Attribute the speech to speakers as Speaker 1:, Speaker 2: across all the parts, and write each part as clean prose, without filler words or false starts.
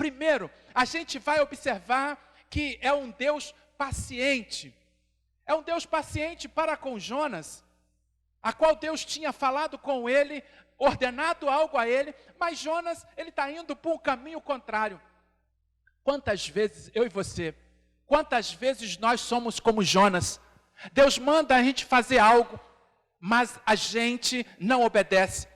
Speaker 1: Primeiro, a gente vai observar que é um Deus paciente. É um Deus paciente para com Jonas, a qual Deus tinha falado com ele, ordenado algo a ele, mas Jonas, ele está indo por um caminho contrário. Quantas vezes, eu e você, quantas vezes nós somos como Jonas? Deus manda a gente fazer algo, mas a gente não obedece.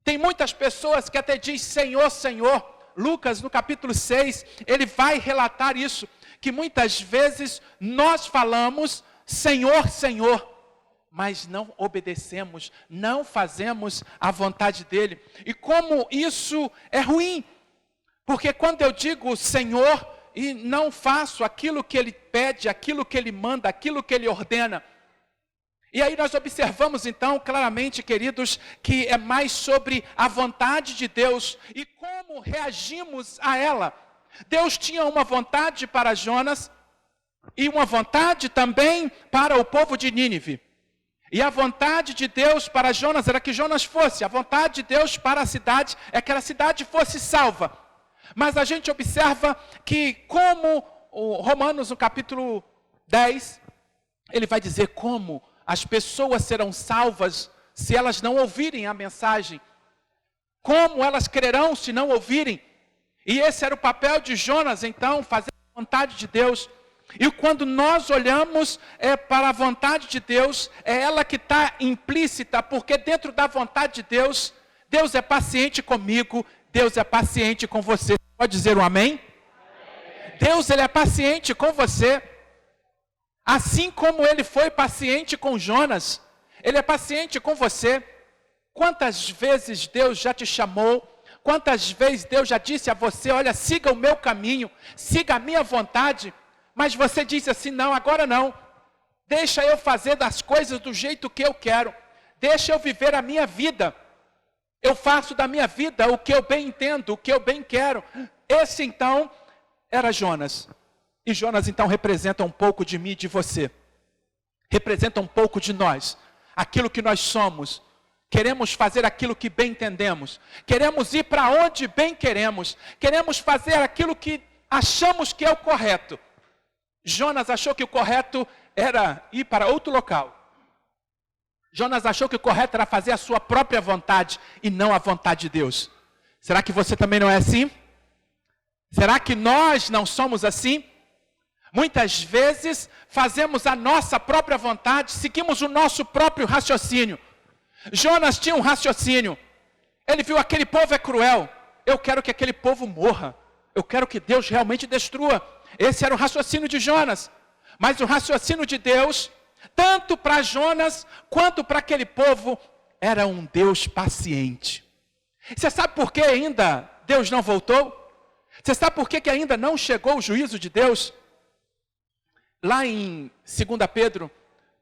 Speaker 1: Tem muitas pessoas que até dizem Senhor, Senhor. Lucas, no capítulo 6, ele vai relatar isso, que muitas vezes nós falamos Senhor, Senhor, mas não obedecemos, não fazemos a vontade dele. E como isso é ruim, porque quando eu digo Senhor e não faço aquilo que ele pede, aquilo que ele manda, aquilo que ele ordena, e aí nós observamos então claramente, queridos, que é mais sobre a vontade de Deus e como reagimos a ela. Deus tinha uma vontade para Jonas e uma vontade também para o povo de Nínive. E a vontade de Deus para Jonas era que Jonas fosse, a vontade de Deus para a cidade é que a cidade fosse salva. Mas a gente observa que como o Romanos no capítulo 10, ele vai dizer como as pessoas serão salvas se elas não ouvirem a mensagem. Como elas crerão se não ouvirem? E esse era o papel de Jonas, então, fazer a vontade de Deus. E quando nós olhamos para a vontade de Deus, é ela que está implícita, porque dentro da vontade de Deus, Deus é paciente comigo, Deus é paciente com você. Pode dizer um amém? Amém. Deus, ele é paciente com você. Assim como ele foi paciente com Jonas, ele é paciente com você. Quantas vezes Deus já te chamou? Quantas vezes Deus já disse a você, olha, siga o meu caminho, siga a minha vontade, mas você disse assim, não, agora não. Deixa eu fazer das coisas do jeito que eu quero. Deixa eu viver a minha vida. Eu faço da minha vida o que eu bem entendo, o que eu bem quero. Esse então era Jonas. E Jonas então representa um pouco de mim e de você. Representa um pouco de nós. Aquilo que nós somos. Queremos fazer aquilo que bem entendemos. Queremos ir para onde bem queremos. Queremos fazer aquilo que achamos que é o correto. Jonas achou que o correto era ir para outro local. Jonas achou que o correto era fazer a sua própria vontade e não a vontade de Deus. Será que você também não é assim? Será que nós não somos assim? Muitas vezes fazemos a nossa própria vontade, seguimos o nosso próprio raciocínio. Jonas tinha um raciocínio. Ele viu aquele povo é cruel. Eu quero que aquele povo morra. Eu quero que Deus realmente destrua. Esse era o raciocínio de Jonas. Mas o raciocínio de Deus, tanto para Jonas quanto para aquele povo, era um Deus paciente. Você sabe por que ainda Deus não voltou? Você sabe por que ainda não chegou o juízo de Deus? Lá em 2 Pedro,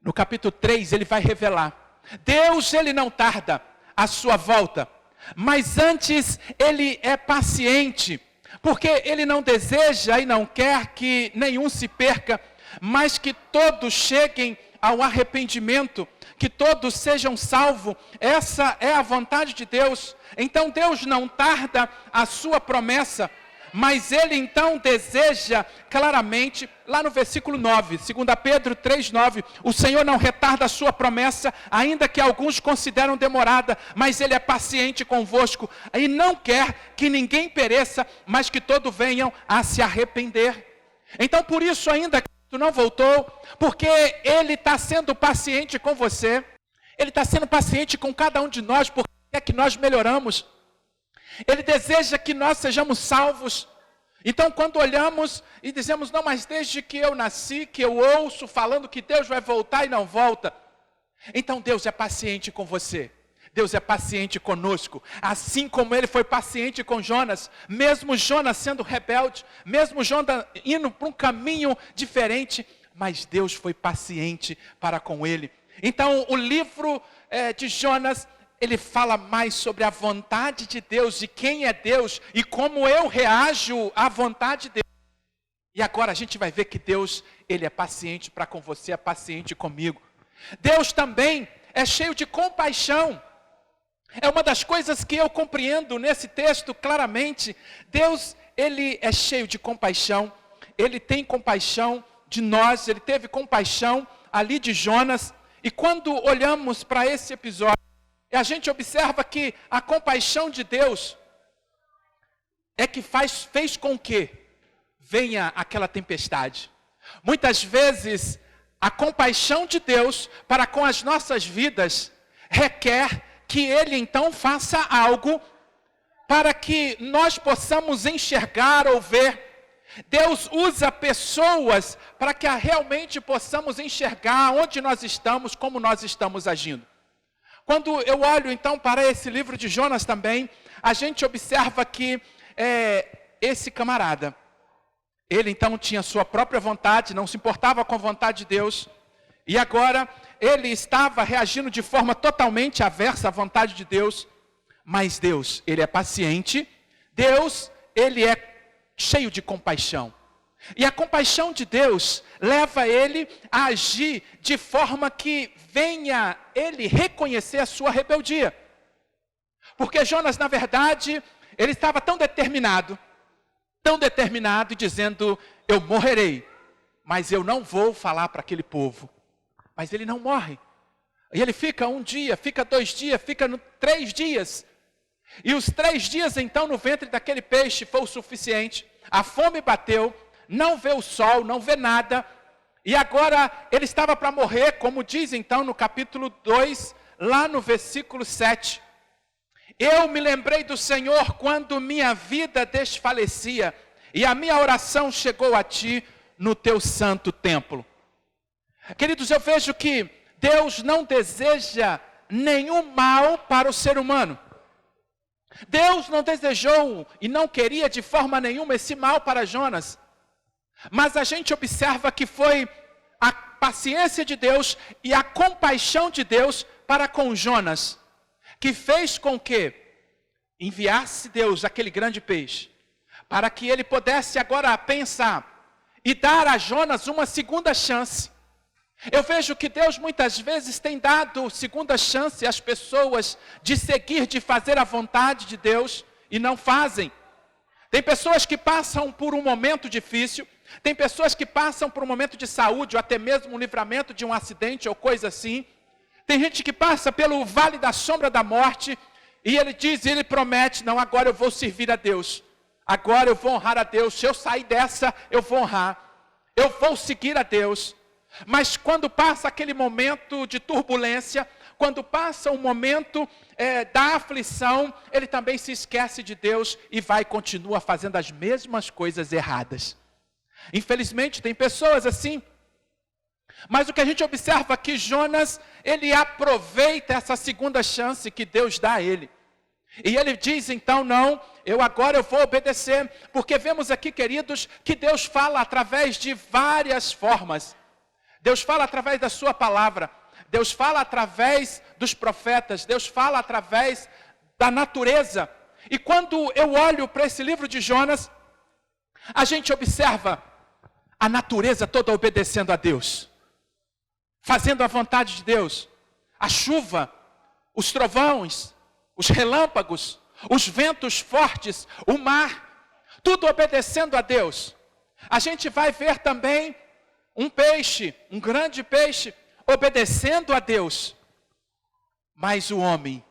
Speaker 1: no capítulo 3, ele vai revelar. Deus, ele não tarda a sua volta, mas antes ele é paciente, porque ele não deseja e não quer que nenhum se perca, mas que todos cheguem ao arrependimento, que todos sejam salvos. Essa é a vontade de Deus. Então Deus não tarda a sua promessa, mas ele então deseja claramente, lá no versículo 9, 2 Pedro 3,9, o Senhor não retarda a sua promessa, ainda que alguns consideram demorada, mas ele é paciente convosco, e não quer que ninguém pereça, mas que todos venham a se arrepender. Então por isso ainda Cristo não voltou, porque ele está sendo paciente com você, ele está sendo paciente com cada um de nós, porque é que nós melhoramos. Ele deseja que nós sejamos salvos. Então quando olhamos e dizemos, não, mas desde que eu nasci, que eu ouço falando que Deus vai voltar e não volta. Então Deus é paciente com você. Deus é paciente conosco. Assim como ele foi paciente com Jonas. Mesmo Jonas sendo rebelde, mesmo Jonas indo para um caminho diferente, mas Deus foi paciente para com ele. Então o livro de Jonas, ele fala mais sobre a vontade de Deus, e quem é Deus, e como eu reajo à vontade de Deus. E agora a gente vai ver que Deus, ele é paciente para com você, é paciente comigo. Deus também é cheio de compaixão. É uma das coisas que eu compreendo nesse texto claramente. Deus, ele é cheio de compaixão, ele tem compaixão de nós, ele teve compaixão ali de Jonas. E quando olhamos para esse episódio, a gente observa que a compaixão de Deus é que fez com que venha aquela tempestade. Muitas vezes, a compaixão de Deus para com as nossas vidas requer que Ele então faça algo para que nós possamos enxergar ou ver. Deus usa pessoas para que realmente possamos enxergar onde nós estamos, como nós estamos agindo. Quando eu olho então para esse livro de Jonas também, a gente observa que esse camarada, ele então tinha sua própria vontade, não se importava com a vontade de Deus, e agora ele estava reagindo de forma totalmente aversa à vontade de Deus. Mas Deus, ele é paciente, Deus, ele é cheio de compaixão. E a compaixão de Deus leva ele a agir de forma que venha ele reconhecer a sua rebeldia. Porque Jonas, na verdade, ele estava tão determinado e dizendo: eu morrerei, mas eu não vou falar para aquele povo. Mas ele não morre. E ele fica 1 dia, fica 2 dias, fica 3 dias. E os 3 dias então no ventre daquele peixe foi o suficiente. A fome bateu, não vê o sol, não vê nada. E agora ele estava para morrer, como diz então no capítulo 2, lá no versículo 7. Eu me lembrei do Senhor quando minha vida desfalecia, e a minha oração chegou a ti no teu santo templo. Queridos, eu vejo que Deus não deseja nenhum mal para o ser humano. Deus não desejou e não queria de forma nenhuma esse mal para Jonas. Mas a gente observa que foi a paciência de Deus e a compaixão de Deus para com Jonas que fez com que enviasse Deus aquele grande peixe, para que ele pudesse agora pensar e dar a Jonas uma segunda chance. Eu vejo que Deus muitas vezes tem dado segunda chance às pessoas de seguir, de fazer a vontade de Deus e não fazem. Tem pessoas que passam por um momento difícil, tem pessoas que passam por um momento de saúde ou até mesmo um livramento de um acidente ou coisa assim. Tem gente que passa pelo vale da sombra da morte e ele diz, ele promete: não, agora eu vou servir a Deus, agora eu vou honrar a Deus, se eu sair dessa eu vou honrar, eu vou seguir a Deus. Mas quando passa aquele momento de turbulência, quando passa o momento da aflição, ele também se esquece de Deus e vai e continua fazendo as mesmas coisas erradas. Infelizmente tem pessoas assim. Mas o que a gente observa aqui, Jonas, ele aproveita essa segunda chance que Deus dá a ele. E ele diz então: não, eu vou obedecer. Porque vemos aqui, queridos, que Deus fala através de várias formas. Deus fala através da sua palavra, Deus fala através dos profetas, Deus fala através da natureza. E quando eu olho para esse livro de Jonas, a gente observa a natureza toda obedecendo a Deus, fazendo a vontade de Deus. A chuva, os trovões, os relâmpagos, os ventos fortes, o mar, tudo obedecendo a Deus. A gente vai ver também um peixe, um grande peixe, obedecendo a Deus. Mas o homem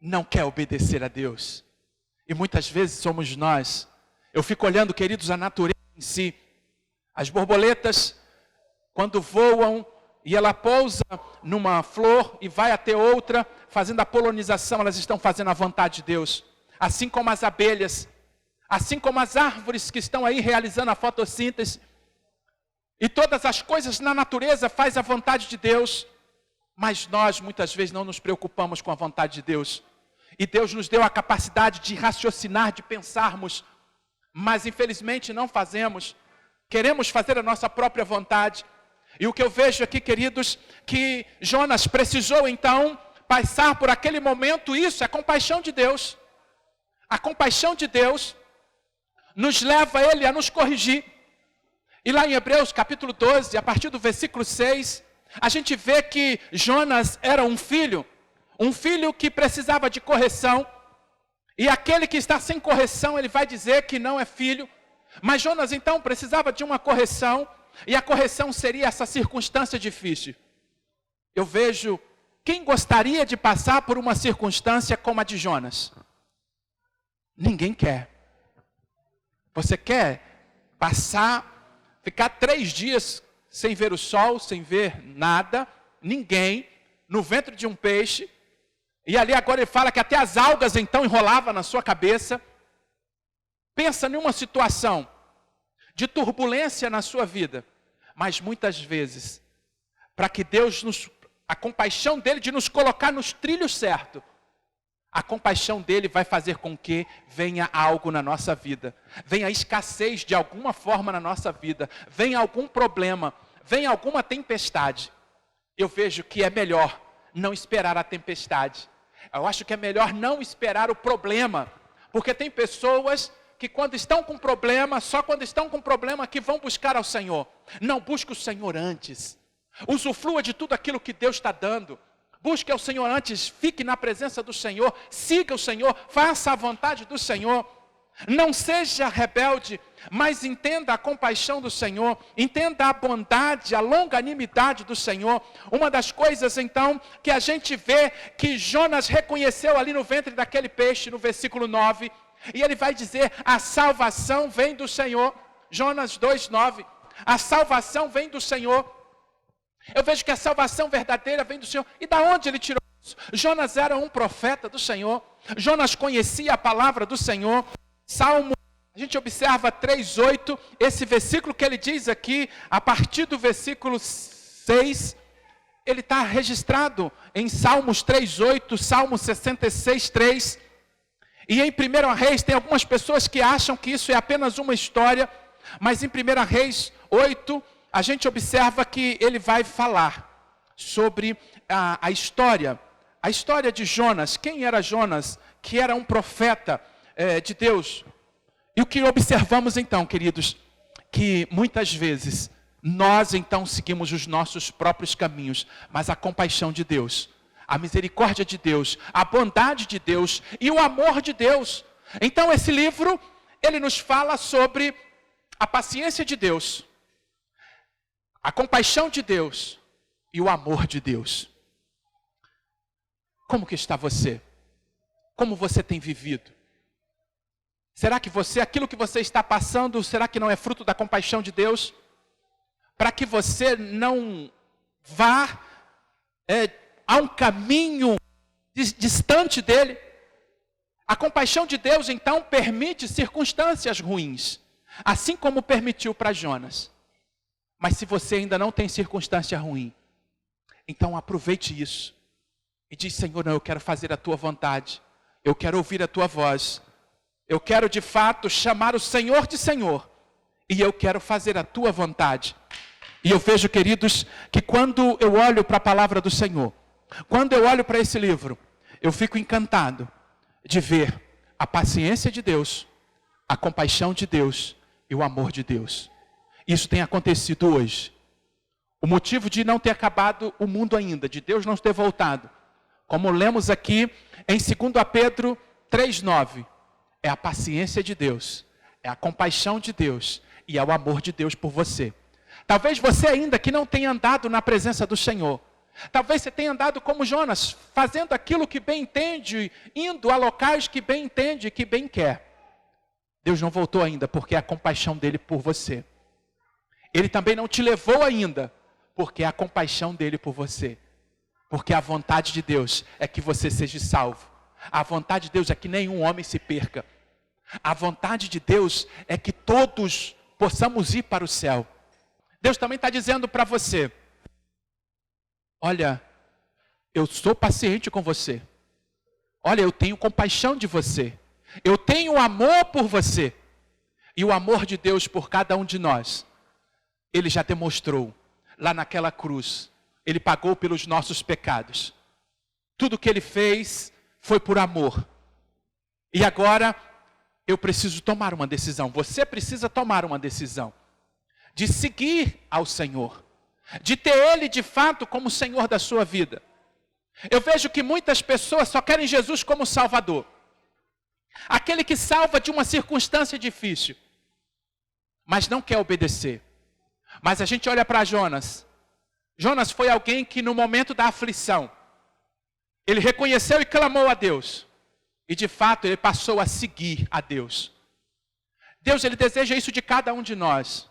Speaker 1: não quer obedecer a Deus. E muitas vezes somos nós. Eu fico olhando, queridos, a natureza em si. As borboletas, quando voam e ela pousa numa flor e vai até outra, fazendo a polinização, elas estão fazendo a vontade de Deus. Assim como as abelhas, assim como as árvores que estão aí realizando a fotossíntese. E todas as coisas na natureza faz a vontade de Deus. Mas nós muitas vezes não nos preocupamos com a vontade de Deus. E Deus nos deu a capacidade de raciocinar, de pensarmos. Mas infelizmente não fazemos. Queremos fazer a nossa própria vontade. E o que eu vejo aqui, queridos, que Jonas precisou então passar por aquele momento. Isso é a compaixão de Deus. A compaixão de Deus nos leva a Ele a nos corrigir. E lá em Hebreus capítulo 12, a partir do versículo 6, a gente vê que Jonas era um filho que precisava de correção. E aquele que está sem correção, ele vai dizer que não é filho. Mas Jonas então precisava de uma correção, e a correção seria essa circunstância difícil. Eu vejo, quem gostaria de passar por uma circunstância como a de Jonas? Ninguém quer. Você quer passar, ficar 3 dias sem ver o sol, sem ver nada, ninguém, no ventre de um peixe, e ali agora ele fala que até as algas então enrolavam na sua cabeça. Pensa numa situação de turbulência na sua vida, mas muitas vezes, para que Deus a compaixão dele de nos colocar nos trilhos certos, a compaixão dele vai fazer com que venha algo na nossa vida, venha escassez de alguma forma na nossa vida, venha algum problema, venha alguma tempestade. Eu vejo que é melhor não esperar a tempestade. Eu acho que é melhor não esperar o problema, porque tem pessoas que quando estão com problema, só quando estão com problema que vão buscar ao Senhor. Não busque o Senhor antes. Usufrua de tudo aquilo que Deus está dando. Busque ao Senhor antes, fique na presença do Senhor, siga o Senhor, faça a vontade do Senhor. Não seja rebelde, mas entenda a compaixão do Senhor, entenda a bondade, a longanimidade do Senhor. Uma das coisas então que a gente vê que Jonas reconheceu ali no ventre daquele peixe, no versículo 9, e ele vai dizer, a salvação vem do Senhor. Jonas 2:9, a salvação vem do Senhor. Eu vejo que a salvação verdadeira vem do Senhor. E da onde ele tirou isso? Jonas era um profeta do Senhor. Jonas conhecia a palavra do Senhor. Salmo, a gente observa 3:8, esse versículo que ele diz aqui, a partir do versículo 6, ele está registrado em Salmos 3:8, Salmo 66:3. E em 1 Reis, tem algumas pessoas que acham que isso é apenas uma história, mas em 1 Reis 8, a gente observa que ele vai falar sobre a história de Jonas. Quem era Jonas? Que era um profeta de Deus. E o que observamos então, queridos, que muitas vezes nós então seguimos os nossos próprios caminhos, mas a compaixão de Deus, a misericórdia de Deus, a bondade de Deus e o amor de Deus. Então esse livro, ele nos fala sobre a paciência de Deus, a compaixão de Deus e o amor de Deus. Como que está você? Como você tem vivido? Será que aquilo que você está passando, será que não é fruto da compaixão de Deus? Para que você não vá a um caminho distante dele. A compaixão de Deus, então, permite circunstâncias ruins, assim como permitiu para Jonas. Mas se você ainda não tem circunstância ruim, então aproveite isso. E diz, Senhor, não, eu quero fazer a tua vontade. Eu quero ouvir a tua voz. Eu quero de fato chamar o Senhor de Senhor. E eu quero fazer a tua vontade. E eu vejo, queridos, que quando eu olho para a palavra do Senhor, quando eu olho para esse livro, eu fico encantado de ver a paciência de Deus, a compaixão de Deus e o amor de Deus. Isso tem acontecido hoje. O motivo de não ter acabado o mundo ainda, de Deus não ter voltado, como lemos aqui em 2 Pedro 3:9, é a paciência de Deus, é a compaixão de Deus e é o amor de Deus por você. Talvez você ainda que não tenha andado na presença do Senhor, talvez você tenha andado como Jonas, fazendo aquilo que bem entende, indo a locais que bem entende, que bem quer. Deus não voltou ainda, porque é a compaixão dele por você. Ele também não te levou ainda, porque é a compaixão dele por você. Porque a vontade de Deus é que você seja salvo. A vontade de Deus é que nenhum homem se perca. A vontade de Deus é que todos possamos ir para o céu. Deus também está dizendo para você, olha, eu sou paciente com você. Olha, eu tenho compaixão de você. Eu tenho amor por você. E o amor de Deus por cada um de nós, Ele já demonstrou lá naquela cruz. Ele pagou pelos nossos pecados. Tudo que Ele fez foi por amor. E agora eu preciso tomar uma decisão. Você precisa tomar uma decisão de seguir ao Senhor, de ter Ele de fato como Senhor da sua vida. Eu vejo que muitas pessoas só querem Jesus como Salvador. Aquele que salva de uma circunstância difícil, mas não quer obedecer. Mas a gente olha para Jonas. Jonas foi alguém que no momento da aflição, ele reconheceu e clamou a Deus. E de fato ele passou a seguir a Deus. Deus, ele deseja isso de cada um de nós.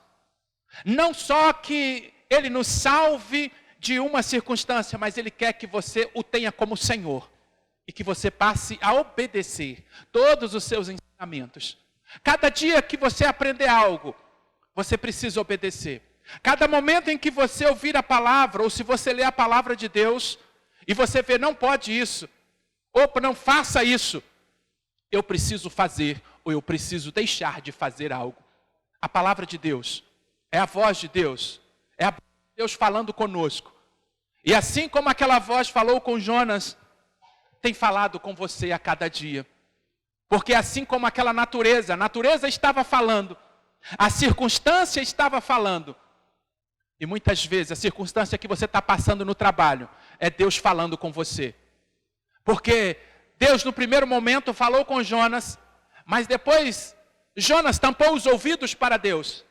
Speaker 1: Não só que ele nos salve de uma circunstância, mas ele quer que você o tenha como Senhor. E que você passe a obedecer todos os seus ensinamentos. Cada dia que você aprender algo, você precisa obedecer. Cada momento em que você ouvir a palavra, ou se você ler a palavra de Deus, e você vê, não pode isso, ou não faça isso, eu preciso fazer, ou eu preciso deixar de fazer algo. A palavra de Deus é a voz de Deus, é a voz de Deus falando conosco. E assim como aquela voz falou com Jonas, tem falado com você a cada dia. Porque assim como aquela natureza, a natureza estava falando, a circunstância estava falando. E muitas vezes a circunstância que você está passando no trabalho é Deus falando com você. Porque Deus no primeiro momento falou com Jonas, mas depois Jonas tampou os ouvidos para Deus.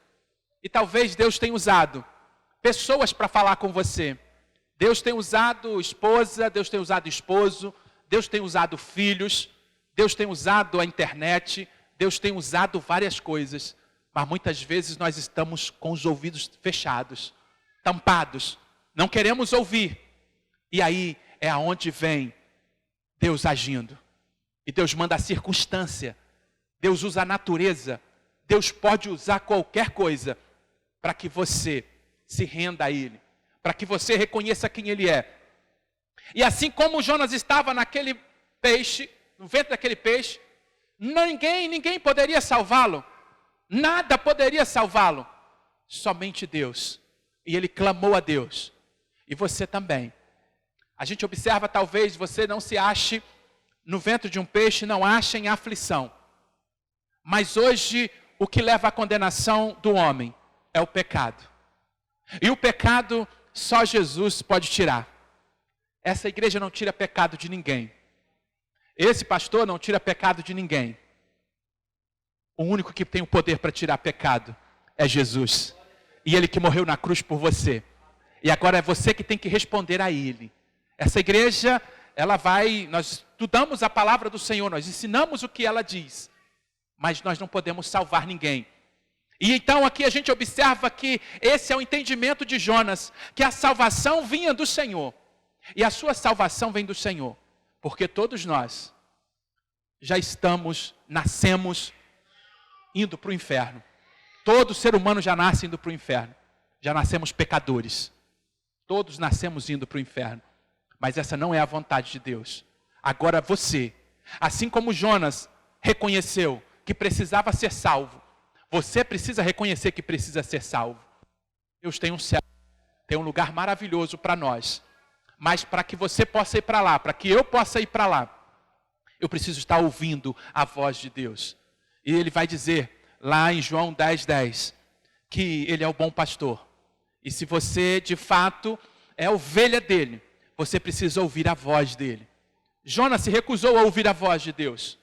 Speaker 1: E talvez Deus tenha usado pessoas para falar com você. Deus tem usado esposa, Deus tem usado esposo, Deus tem usado filhos, Deus tem usado a internet, Deus tem usado várias coisas. Mas muitas vezes nós estamos com os ouvidos fechados, tampados, não queremos ouvir. E aí é aonde vem Deus agindo. E Deus manda a circunstância, Deus usa a natureza, Deus pode usar qualquer coisa para que você se renda a Ele, para que você reconheça quem Ele é. E assim como Jonas estava naquele peixe, no ventre daquele peixe, ninguém poderia salvá-lo. Nada poderia salvá-lo. Somente Deus. E ele clamou a Deus. E você também. A gente observa, talvez você não se ache no ventre de um peixe, não ache em aflição. Mas hoje, o que leva à condenação do homem é o pecado. E o pecado só Jesus pode tirar. Essa igreja não tira pecado de ninguém. Esse pastor não tira pecado de ninguém. O único que tem o poder para tirar pecado é Jesus. E Ele que morreu na cruz por você. E agora é você que tem que responder a Ele. Essa igreja, nós estudamos a palavra do Senhor, nós ensinamos o que ela diz. Mas nós não podemos salvar ninguém. E então aqui a gente observa que esse é o entendimento de Jonas, que a salvação vinha do Senhor. E a sua salvação vem do Senhor. Porque todos nós já nascemos indo para o inferno. Todo ser humano já nasce indo para o inferno. Já nascemos pecadores. Todos nascemos indo para o inferno. Mas essa não é a vontade de Deus. Agora você, assim como Jonas reconheceu que precisava ser salvo, você precisa reconhecer que precisa ser salvo. Deus tem um céu, tem um lugar maravilhoso para nós. Mas para que você possa ir para lá, para que eu possa ir para lá, eu preciso estar ouvindo a voz de Deus. E Ele vai dizer lá em João 10:10, que Ele é o bom pastor. E se você de fato é ovelha dele, você precisa ouvir a voz dele. Jonas se recusou a ouvir a voz de Deus.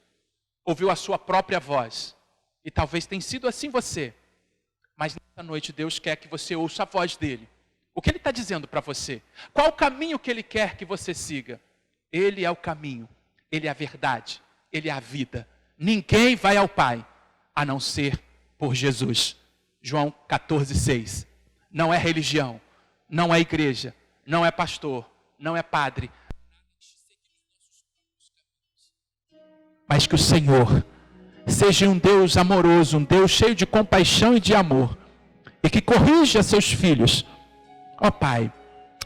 Speaker 1: Ouviu a sua própria voz. E talvez tenha sido assim você. Mas nessa noite Deus quer que você ouça a voz dele. O que Ele está dizendo para você? Qual o caminho que Ele quer que você siga? Ele é o caminho, Ele é a verdade, Ele é a vida. Ninguém vai ao Pai, a não ser por Jesus. João 14:6. Não é religião, não é igreja, não é pastor, não é padre. Mas que o Senhor seja um Deus amoroso, um Deus cheio de compaixão e de amor. E que corrija seus filhos. Ó Pai,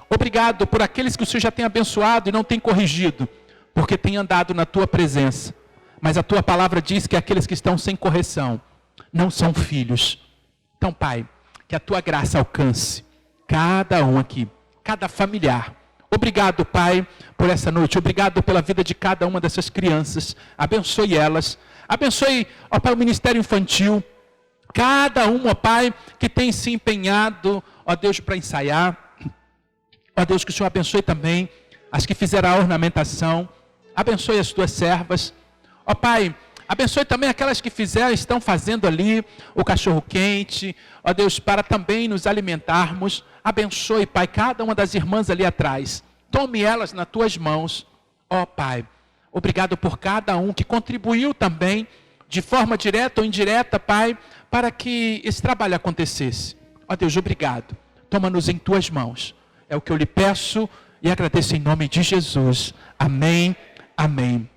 Speaker 1: obrigado por aqueles que o Senhor já tem abençoado e não tem corrigido, porque tem andado na Tua presença. Mas a Tua palavra diz que aqueles que estão sem correção não são filhos. Então, Pai, que a Tua graça alcance cada um aqui, cada familiar. Obrigado, Pai, por essa noite. Obrigado pela vida de cada uma dessas crianças. Abençoe elas. Abençoe, ó Pai, o ministério infantil. Cada um, ó Pai, que tem se empenhado, ó Deus, para ensaiar. Ó Deus, que o Senhor abençoe também as que fizeram a ornamentação. Abençoe as Tuas servas. Ó Pai, Abençoe também aquelas que estão fazendo ali o cachorro quente, ó Deus, para também nos alimentarmos. Abençoe, Pai, cada uma das irmãs ali atrás. Tome elas nas tuas mãos, ó Pai. Obrigado por cada um que contribuiu também, de forma direta ou indireta, Pai, para que esse trabalho acontecesse. Ó Deus, obrigado. Toma-nos em tuas mãos. É o que eu lhe peço e agradeço em nome de Jesus. Amém. Amém.